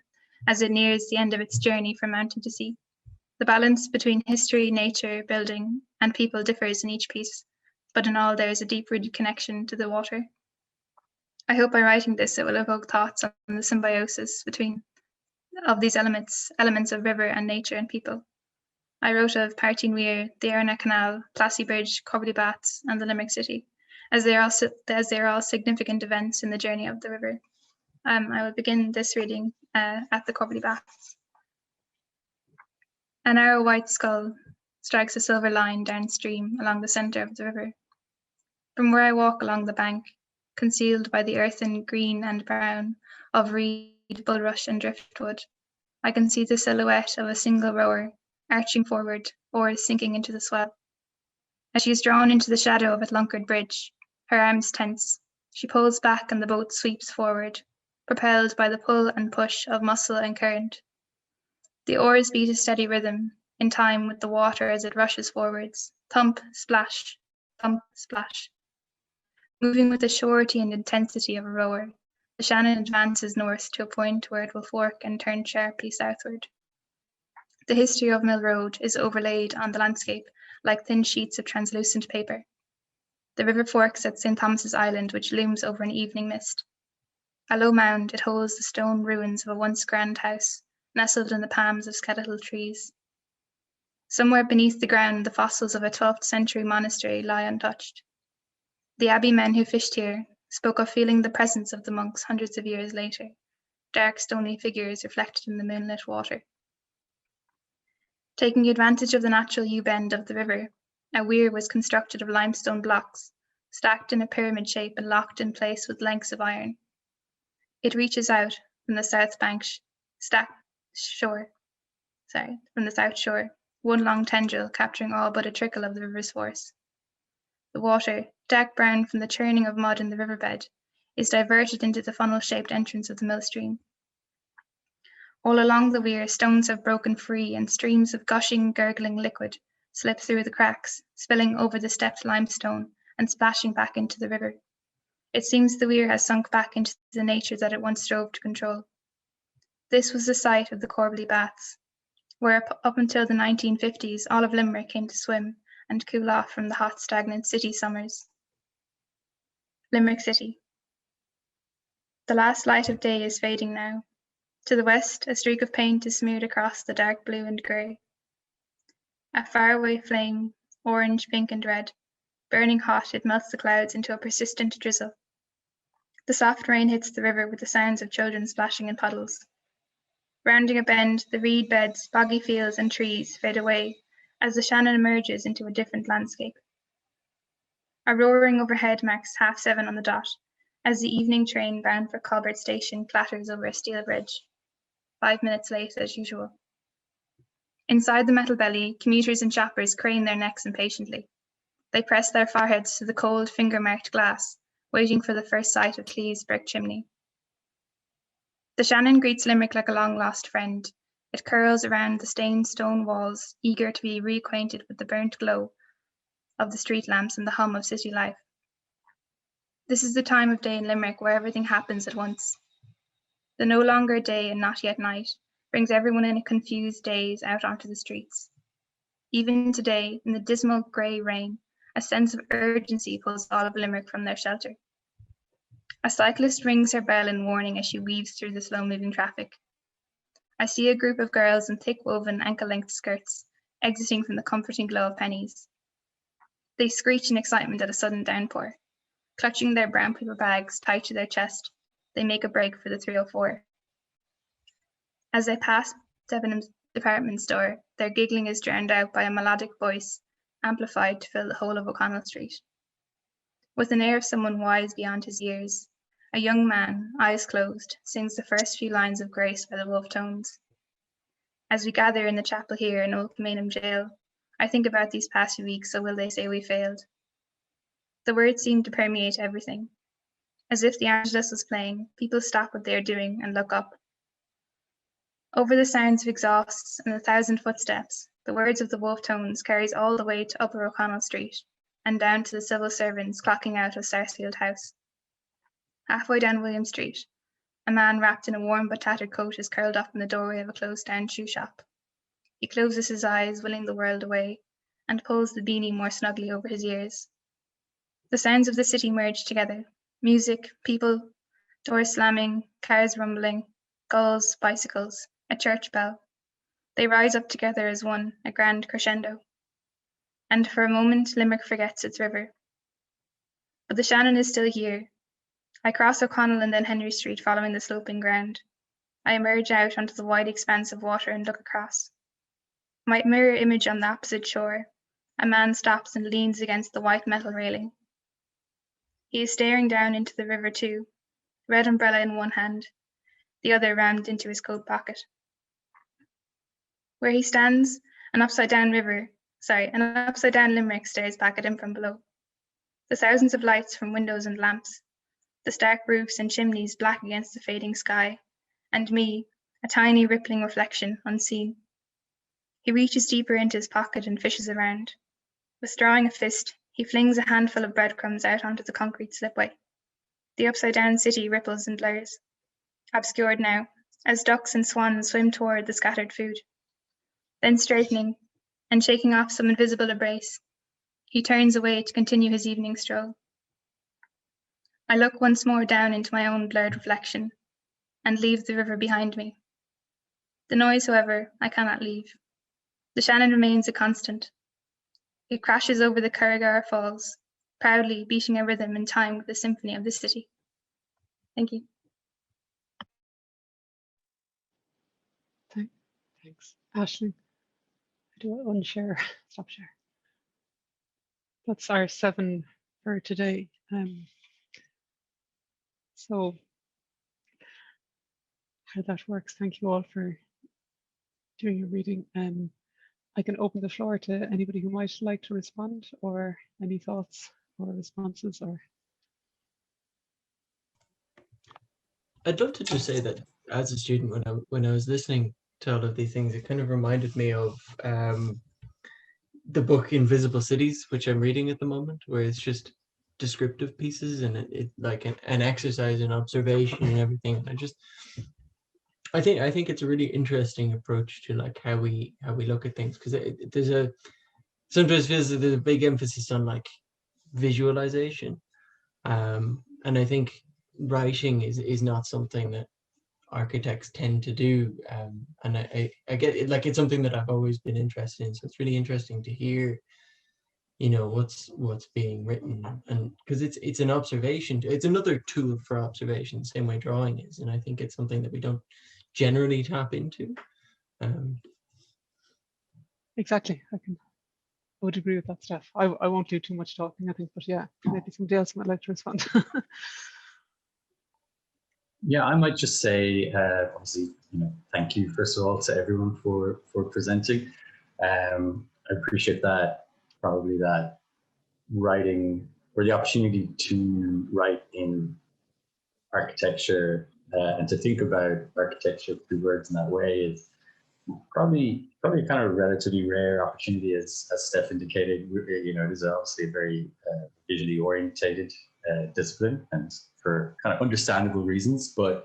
as it nears the end of its journey from mountain to sea. The balance between history, nature, building, and people differs in each piece, but in all there is a deep-rooted connection to the water. I hope by writing this it will evoke thoughts on the symbiosis of these elements of river and nature and people. I wrote of Partine Weir, the Erna Canal, Plassey Bridge, Corbally Baths, and the Limerick City, as they are all significant events in the journey of the river. I will begin this reading at the Corbally Baths. A narrow white skull strikes a silver line downstream along the centre of the river. From where I walk along the bank, concealed by the earthen green and brown of reed, bulrush and driftwood, I can see the silhouette of a single rower arching forward, oars sinking into the swell. As she is drawn into the shadow of a lunkered bridge, her arms tense, she pulls back and the boat sweeps forward, propelled by the pull and push of muscle and current. The oars beat a steady rhythm, in time with the water as it rushes forwards, thump, splash, thump, splash. Moving with the surety and intensity of a rower, the Shannon advances north to a point where it will fork and turn sharply southward. The history of Mill Road is overlaid on the landscape like thin sheets of translucent paper. The river forks at St. Thomas's Island, which looms over an evening mist. A low mound, it holds the stone ruins of a once grand house, nestled in the palms of skeletal trees. Somewhere beneath the ground, the fossils of a 12th century monastery lie untouched. The abbey men who fished here spoke of feeling the presence of the monks hundreds of years later, dark stony figures reflected in the moonlit water. Taking advantage of the natural U-bend of the river, a weir was constructed of limestone blocks, stacked in a pyramid shape and locked in place with lengths of iron. It reaches out from the south shore, one long tendril capturing all but a trickle of the river's force. The water, dark brown from the churning of mud in the riverbed, is diverted into the funnel-shaped entrance of the mill stream. All along the weir, stones have broken free and streams of gushing, gurgling liquid slip through the cracks, spilling over the stepped limestone and splashing back into the river. It seems the weir has sunk back into the nature that it once strove to control. This was the site of the Corbally Baths, where up until the 1950s, all of Limerick came to swim and cool off from the hot, stagnant city summers. Limerick City. The last light of day is fading now. To the west, a streak of paint is smeared across the dark blue and grey. A faraway flame, orange, pink, and red. Burning hot, it melts the clouds into a persistent drizzle. The soft rain hits the river with the sounds of children splashing in puddles. Rounding a bend, the reed beds, boggy fields, and trees fade away as the Shannon emerges into a different landscape. A roaring overhead marks 7:30 on the dot as the evening train bound for Colbert Station clatters over a steel bridge, 5 minutes late as usual. Inside the metal belly, commuters and shoppers crane their necks impatiently. They press their foreheads to the cold, finger-marked glass, waiting for the first sight of Clee's brick chimney. The Shannon greets Limerick like a long-lost friend. It curls around the stained stone walls, eager to be reacquainted with the burnt glow of the street lamps and the hum of city life. This is the time of day in Limerick where everything happens at once. The no longer day and not yet night brings everyone in a confused daze out onto the streets. Even today, in the dismal grey rain, a sense of urgency pulls all of Limerick from their shelter. A cyclist rings her bell in warning as she weaves through the slow-moving traffic. I see a group of girls in thick-woven, ankle-length skirts exiting from the comforting glow of pennies. They screech in excitement at a sudden downpour. Clutching their brown paper bags tight to their chest, they make a break for the 304. As they pass Debenham's department store, their giggling is drowned out by a melodic voice, amplified to fill the whole of O'Connell Street. With an air of someone wise beyond his years, a young man, eyes closed, sings the first few lines of Grace by the Wolf Tones. As we gather in the chapel here in Old Kilmainham Jail, I think about these past few weeks, so will they say we failed? The words seem to permeate everything. As if the Angelus was playing, people stop what they are doing and look up. Over the sounds of exhausts and 1,000 footsteps, the words of the Wolf Tones carries all the way to Upper O'Connell Street and down to the civil servants clocking out of Sarsfield House. Halfway down William Street, a man wrapped in a warm but tattered coat is curled up in the doorway of a closed-down shoe shop. He closes his eyes, willing the world away, and pulls the beanie more snugly over his ears. The sounds of the city merge together. Music, people, doors slamming, cars rumbling, gulls, bicycles, a church bell. They rise up together as one, a grand crescendo. And for a moment, Limerick forgets its river. But the Shannon is still here. I cross O'Connell and then Henry Street following the sloping ground. I emerge out onto the wide expanse of water and look across. My mirror image on the opposite shore. A man stops and leans against the white metal railing. He is staring down into the river too, red umbrella in one hand, the other rammed into his coat pocket. Where he stands, an upside down Limerick stares back at him from below. The thousands of lights from windows and lamps, the stark roofs and chimneys black against the fading sky, and me, a tiny rippling reflection, unseen. He reaches deeper into his pocket and fishes around. Withdrawing a fist, he flings a handful of breadcrumbs out onto the concrete slipway. The upside-down city ripples and blurs, obscured now, as ducks and swans swim toward the scattered food. Then straightening, and shaking off some invisible embrace, he turns away to continue his evening stroll. I look once more down into my own blurred reflection, and leave the river behind me. The noise, however, I cannot leave. The Shannon remains a constant. It crashes over the Curragar Falls, proudly beating a rhythm in time with the symphony of the city. Thank you. Thanks. Ashling, do I unshare? Stop share. That's our 7 for today. So how that works, thank you all for doing your reading. I can open the floor to anybody who might like to respond, or any thoughts or responses. Or I'd love to just say that as a student, when I was listening to all of these things, it kind of reminded me of the book Invisible Cities, which I'm reading at the moment, where it's just descriptive pieces and it like an exercise in observation and everything. And I think it's a really interesting approach to like how we look at things, because sometimes feels that there's a big emphasis on like visualization, and I think writing is not something that architects tend to do. And I get it, like it's something that I've always been interested in. So it's really interesting to hear, you know, what's being written, and because it's an observation, it's another tool for observation, same way drawing is, and I think it's something that we don't generally tap into. Exactly, I would agree with that, Steph. I won't do too much talking, I think, but yeah, maybe somebody else might like to respond. Yeah, I might just say, obviously, you know, thank you first of all to everyone for presenting. I appreciate that. Probably that writing, or the opportunity to write in architecture and to think about architecture through words in that way is probably kind of a relatively rare opportunity, as Steph indicated. You know, it is obviously a very visually orientated discipline, and for kind of understandable reasons. But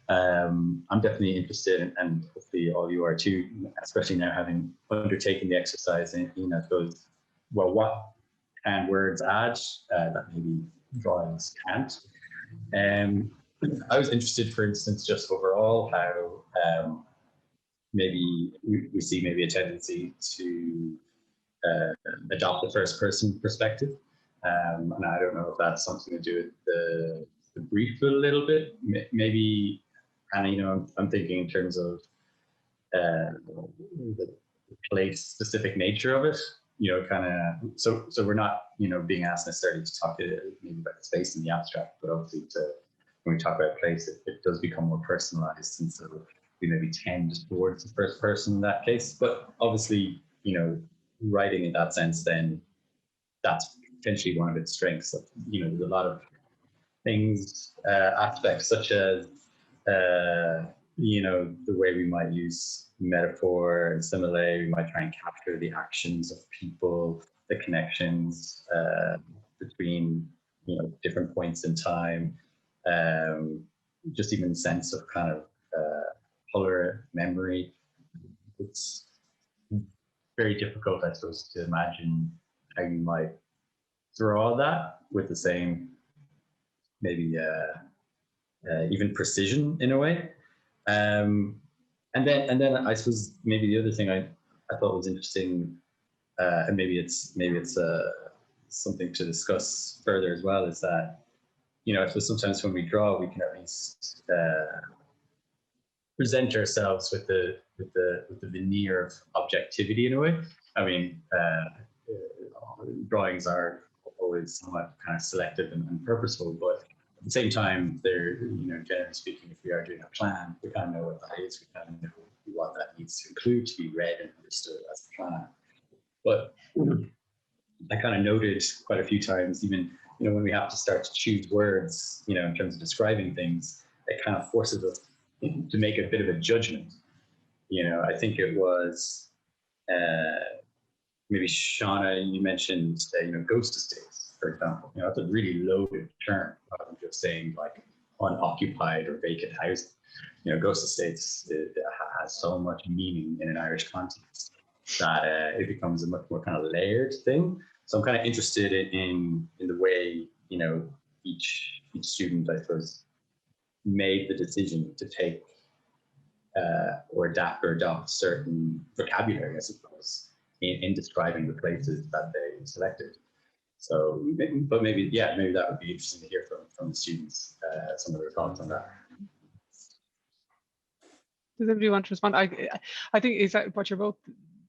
I'm definitely interested, and hopefully all you are too, especially now having undertaken the exercise in, you know, those, well, what can words add that maybe drawings can't? I was interested, for instance, just overall how maybe we see maybe a tendency to adopt the first person perspective. And I don't know if that's something to do with the brief a little bit, maybe. And, you know, I'm thinking in terms of the place specific nature of it, you know, kind of, so we're not, you know, being asked necessarily to talk maybe about the space in the abstract, but obviously when we talk about place, it does become more personalized, and so we maybe tend towards the first person in that case. But obviously, you know, writing in that sense, then that's potentially one of its strengths. You know, there's a lot of things, aspects such as, you know, the way we might use metaphor and simile. We might try and capture the actions of people, the connections between, you know, different points in time, just even sense of kind of color, memory. It's very difficult, I suppose, to imagine how you might draw that with the same, maybe even precision in a way. And then I suppose maybe the other thing I thought was interesting, and maybe it's something to discuss further as well, is that, you know, I suppose sometimes when we draw, we can at least present ourselves with the veneer of objectivity in a way. I mean, drawings are always somewhat kind of selective and purposeful, but at the same time, they're, you know, generally speaking, if we are doing a plan, we kind of know what that is. We kind of know what that needs to include to be read and understood as a plan. But I kind of noted quite a few times, even, you know, when we have to start to choose words, you know, in terms of describing things, it kind of forces us to make a bit of a judgment. You know, I think it was maybe Shauna, you mentioned, you know, ghost estates, for example. You know, that's a really loaded term, rather than just saying like unoccupied or vacant housing. You know, ghost estates, it has so much meaning in an Irish context that it becomes a much more kind of layered thing. So I'm kind of interested in the way, you know, each student, I suppose, made the decision to take or adapt or adopt certain vocabulary, I suppose, in describing the places that they selected. So, but maybe, yeah, maybe that would be interesting to hear from the students, some of their thoughts on that. Does anybody want to respond? I think exactly what you're both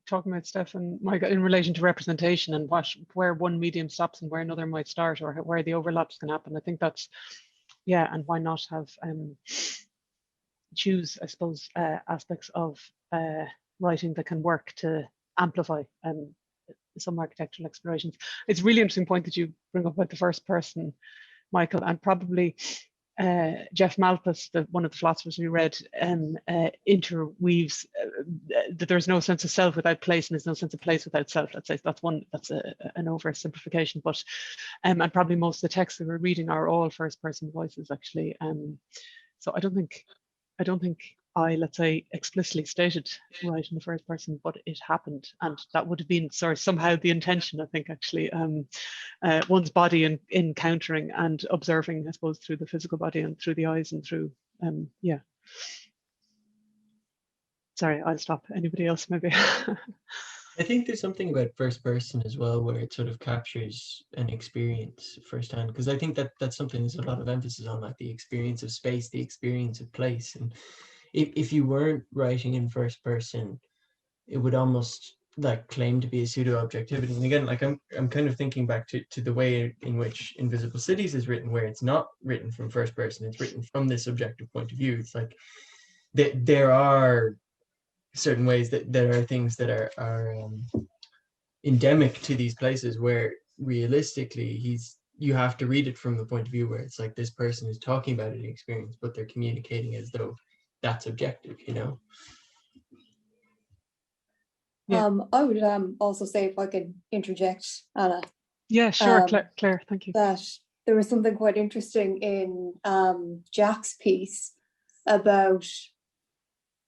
talking about, Steph and Michael, in relation to representation and where one medium stops and where another might start, or where the overlaps can happen. I think that's, yeah, and why not have choose, I suppose, aspects of writing that can work to amplify some architectural explorations. It's a really interesting point that you bring up about the first person, Michael, and probably Jeff Malpass, one of the philosophers we read, interweaves that there's no sense of self without place, and there's no sense of place without self. Let's say that's an oversimplification, but and probably most of the texts that we're reading are all first-person voices, actually. So I don't think I, let's say, explicitly stated right in the first person, but it happened, and that would have been somehow the intention, I think, actually. One's body encountering and observing, I suppose, through the physical body and through the eyes and through, yeah, Sorry, I'll stop. Anybody else maybe? I think there's something about first person as well, where it sort of captures an experience firsthand. Because I think that that's something there's a lot of emphasis on, like the experience of space, the experience of place. And if you weren't writing in first person, it would almost like claim to be a pseudo objectivity. And again, like I'm kind of thinking back to the way in which Invisible Cities is written, where it's not written from first person, it's written from this subjective point of view. It's like there are certain ways that there are things that are endemic to these places, where realistically you have to read it from the point of view where it's like this person is talking about an experience, but they're communicating as though that's objective, you know. Yeah. I would also say, if I could interject, Anna. Yeah, sure, Claire, thank you. That there was something quite interesting in Jack's piece about,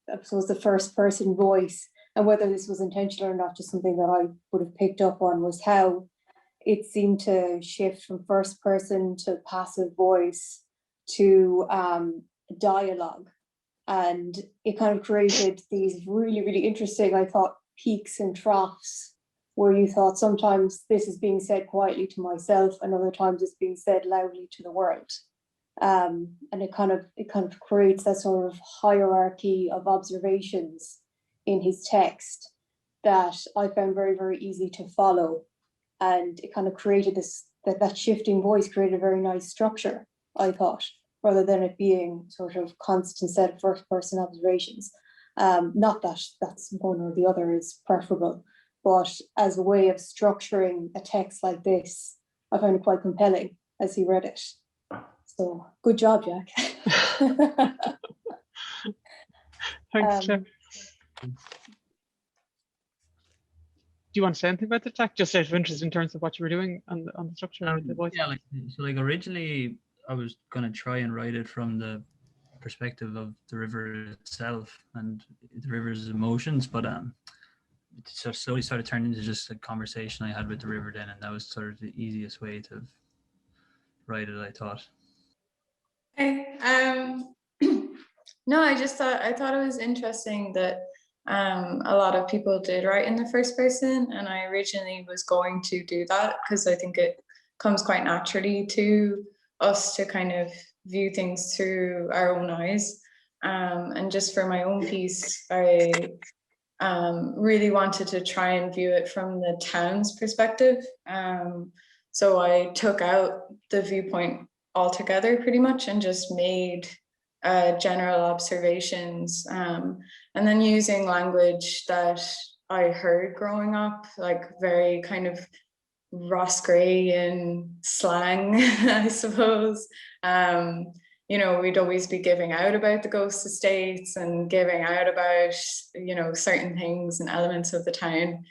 I suppose, the first person voice, and whether this was intentional or not, just something that I would have picked up on, was how it seemed to shift from first person to passive voice to dialogue. And it kind of created these really, really interesting, I thought, peaks and troughs, where you thought sometimes this is being said quietly to myself, and other times it's being said loudly to the world. And it kind of creates that sort of hierarchy of observations in his text that I found very, very easy to follow. And it kind of created this, that shifting voice created a very nice structure, I thought, rather than it being sort of constant set of first person observations. Not that that's one or the other is preferable, but as a way of structuring a text like this, I found it quite compelling as he read it. So good job, Jack. Thanks, Claire. Do you want to say anything about the Jack? Just out of interest in terms of what you were doing on the structure of the voice? Yeah, like originally I was gonna try and write it from the perspective of the river itself and the river's emotions, but it sort of slowly started turning into just a conversation I had with the river then, and that was sort of the easiest way to write it, I thought. Okay. No, I thought it was interesting that a lot of people did write in the first person, and I originally was going to do that because I think it comes quite naturally to us to kind of view things through our own eyes. And just for my own piece, I really wanted to try and view it from the town's perspective. So I took out the viewpoint altogether pretty much and just made general observations, and then using language that I heard growing up, like very kind of Roscrean slang, I suppose. You know, we'd always be giving out about the ghost estates and giving out about, you know, certain things and elements of the town.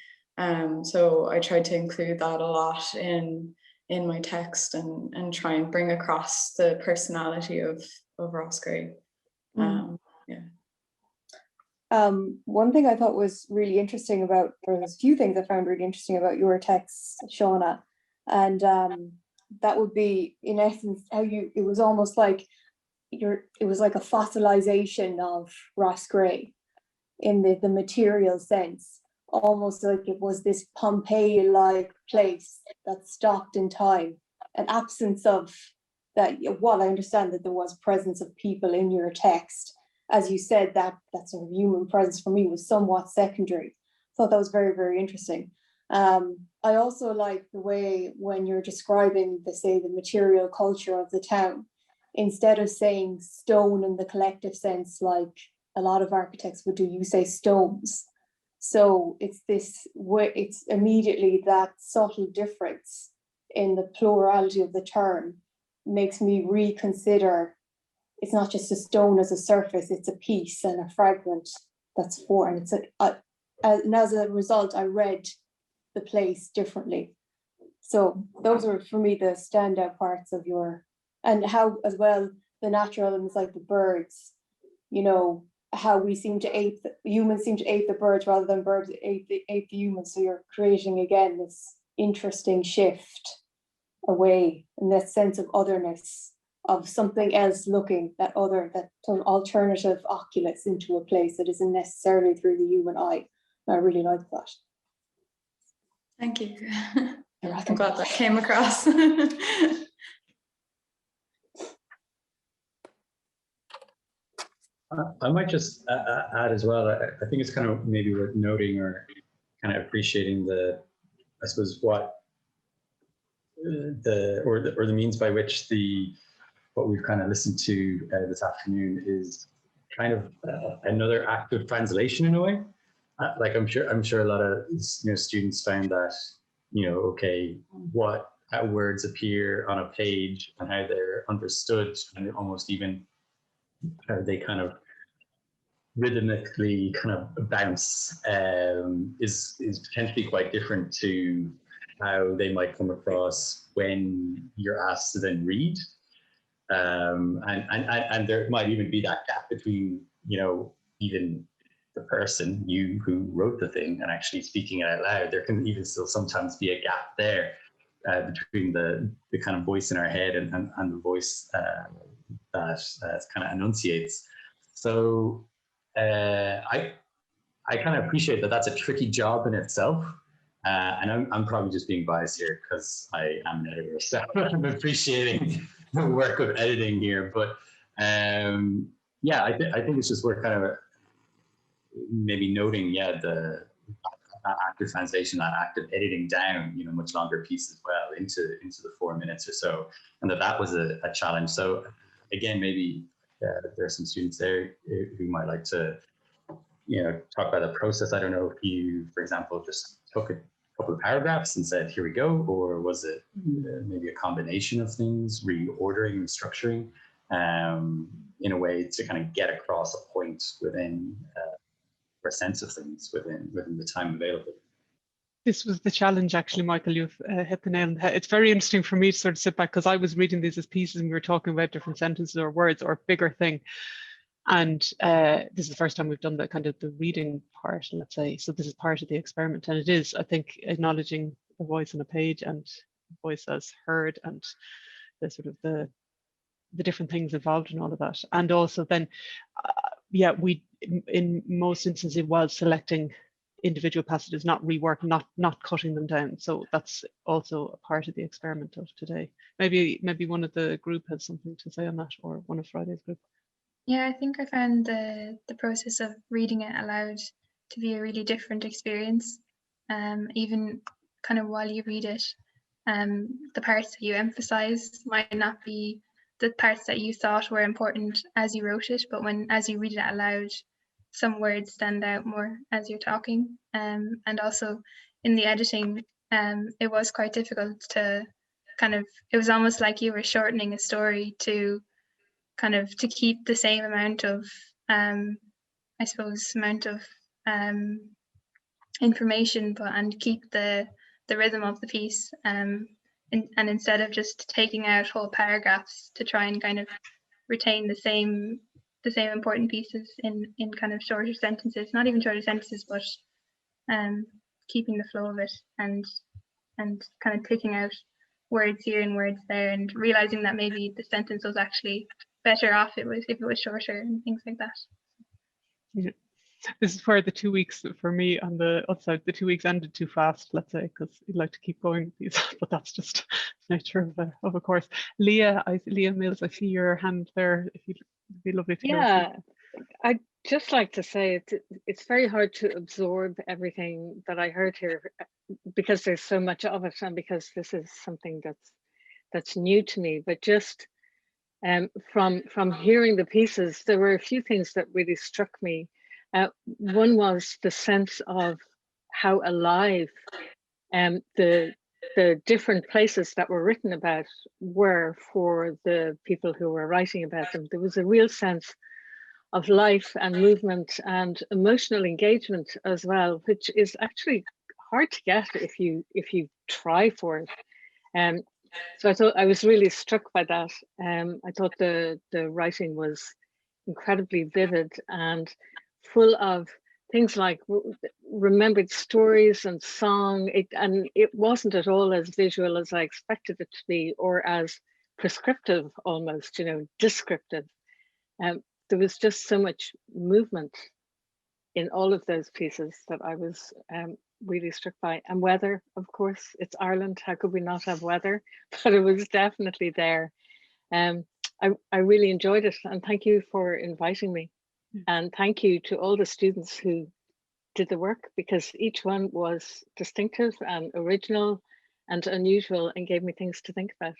So I tried to include that a lot in my text and try and bring across the personality of Roscrea. Yeah. One thing I thought was really interesting about, or there's a few things I found really interesting about your text, Shauna, and that would be, in essence, how it was almost like it was like a fossilization of Roscrea in the material sense, almost like it was this Pompeii-like place that stopped in time, an absence of that. While I understand that there was presence of people in your text, as you said, that sort of human presence for me was somewhat secondary. I thought that was very, very interesting. I also like the way when you're describing the material culture of the town, instead of saying stone in the collective sense, like a lot of architects would do, you say stones. So it's this way, it's immediately that subtle difference in the plurality of the term makes me reconsider. It's not just a stone as a surface, it's a piece and a fragment that's formed. It's and as a result, I read the place differently. So those are, for me, the standout parts of your, and how as well, the natural elements like the birds, you know, how we seem to humans seem to ape the birds rather than birds ape the humans. So you're creating, again, this interesting shift away in that sense of otherness of something else looking, that some alternative oculus into a place that isn't necessarily through the human eye. And I really like that. Thank you. You're welcome. I'm glad that came across. I might just add as well, I think it's kind of maybe worth noting or kind of appreciating I suppose, what the means by which what we've kind of listened to this afternoon is kind of another act of translation in a way. Like I'm sure a lot of students found that, okay, how words appear on a page and how they're understood, and almost even how they kind of rhythmically kind of bounce is potentially quite different to how they might come across when you're asked to then read. And there might even be that gap between, even the person, you who wrote the thing, and actually speaking it out loud. There can even still sometimes be a gap there between the kind of voice in our head and the voice that kind of enunciates. So I kind of appreciate that that's a tricky job in itself. And I'm probably just being biased here because I am an editor, so I'm appreciating the work of editing here. But yeah, I think it's just worth kind of maybe noting, the active translation, that active editing down, much longer piece as well into the 4 minutes or so, and that was a challenge. So again, maybe there are some students there who might like to, talk about the process. I don't know if you, for example, just took a couple of paragraphs and said, here we go, or was it maybe a combination of things, reordering and structuring in a way to kind of get across a point within or a sense of things within the time available. This was the challenge, actually, Michael. You've hit the nail on the head. It's very interesting for me to sort of sit back, because I was reading these as pieces and we were talking about different sentences or words or a bigger thing. And this is the first time we've done the kind of the reading part, let's say. So this is part of the experiment. And it is, I think, acknowledging the voice on a page and voice as heard, and the sort of the different things involved in all of that. And also then, we, in most instances, it was selecting individual passages, not rework, not cutting them down. So that's also a part of the experiment of today. Maybe one of the group has something to say on that, or one of Friday's group. Yeah, I think I found the process of reading it aloud to be a really different experience. Even kind of while you read it, the parts that you emphasize might not be the parts that you thought were important as you wrote it, but as you read it aloud, some words stand out more as you're talking. And also in the editing, it was quite difficult to it was almost like you were shortening a story to keep the same amount of information, and keep the rhythm of the piece, and instead of just taking out whole paragraphs to try and kind of retain the same important pieces in kind of shorter sentences, not even shorter sentences, but keeping the flow of it, and kind of taking out words here and words there, and realizing that maybe the sentence was actually better off if it was shorter and things like that. Yeah. This is where the 2 weeks for me on the outside, the 2 weeks ended too fast, let's say, because you'd like to keep going with these, but that's just the nature of a course. Leah Mills, I see your hand there. If you'd be lovely to hear. I'd just like to say it's very hard to absorb everything that I heard here, because there's so much of it, and because this is something that's new to me. But just from hearing the pieces, there were a few things that really struck me. One was the sense of how alive the different places that were written about were for the people who were writing about them. There was a real sense of life and movement and emotional engagement as well, which is actually hard to get if you try for it. So I was really struck by that. I thought the writing was incredibly vivid and full of things like remembered stories and song. It wasn't at all as visual as I expected it to be, or as prescriptive almost, descriptive. There was just so much movement in all of those pieces that I was really struck by. And weather, of course, it's Ireland. How could we not have weather? But it was definitely there. I really enjoyed it, and thank you for inviting me. And thank you to all the students who did the work, because each one was distinctive and original and unusual and gave me things to think about.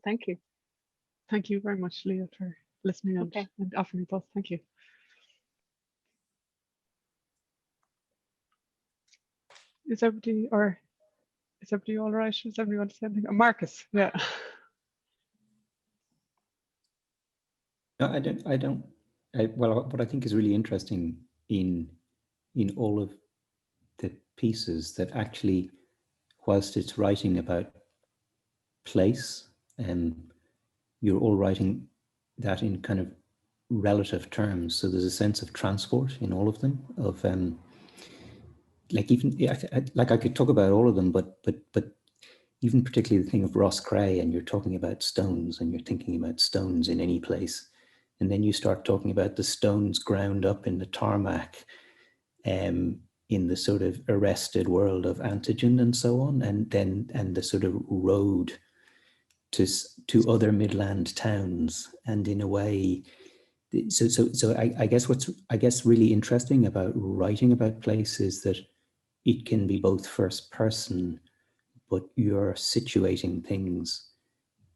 Thank you. Thank you very much, Leah, for listening and offering your thoughts. Thank you. Is everybody all right? Does everybody want to say anything? Marcus, yeah. No, I don't. Well, what I think is really interesting in all of the pieces, that actually, whilst it's writing about place, you're all writing that in kind of relative terms. So there's a sense of transport in all of them, of like, even like I could talk about all of them, but even particularly the thing of Ross Cray, and you're talking about stones, and you're thinking about stones in any place, and then you start talking about the stones ground up in the tarmac, in the sort of arrested world of Antigen and so on, and the sort of road to other Midland towns, and in a way, so I guess what's really interesting about writing about place is that it can be both first person, but you're situating things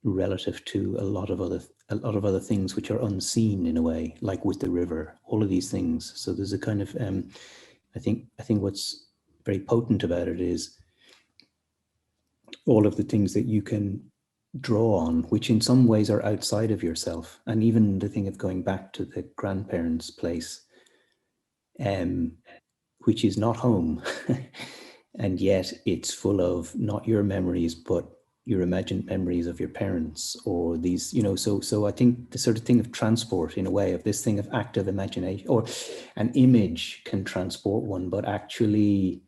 relative to a lot of other things which are unseen in a way, like with the river, all of these things. So there's a kind of I think what's very potent about it is all of the things that you can draw on, which in some ways are outside of yourself. And even the thing of going back to the grandparents' place, which is not home, and yet it's full of not your memories, but your imagined memories of your parents, or these, so I think the sort of thing of transport, in a way, of this thing of active imagination, or an image can transport one, but actually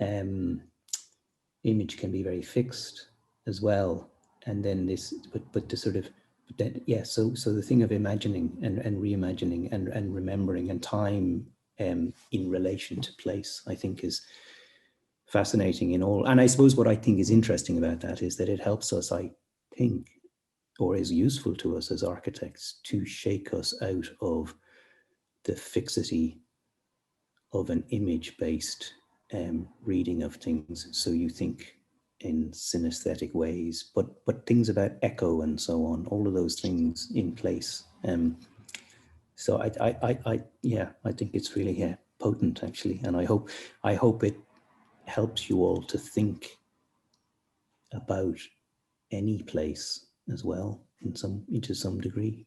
image can be very fixed as well. And then this, but the sort of, but then, yeah, so the thing of imagining and reimagining and remembering, and time in relation to place, I think is fascinating in all. And I suppose what I think is interesting about that is that it helps us, I think, or is useful to us as architects, to shake us out of the fixity of an image-based reading of things. So you think in synesthetic ways, but things about echo and so on, all of those things in place. So I think it's really potent, actually, and I hope it helps you all to think about any place as well, to some degree,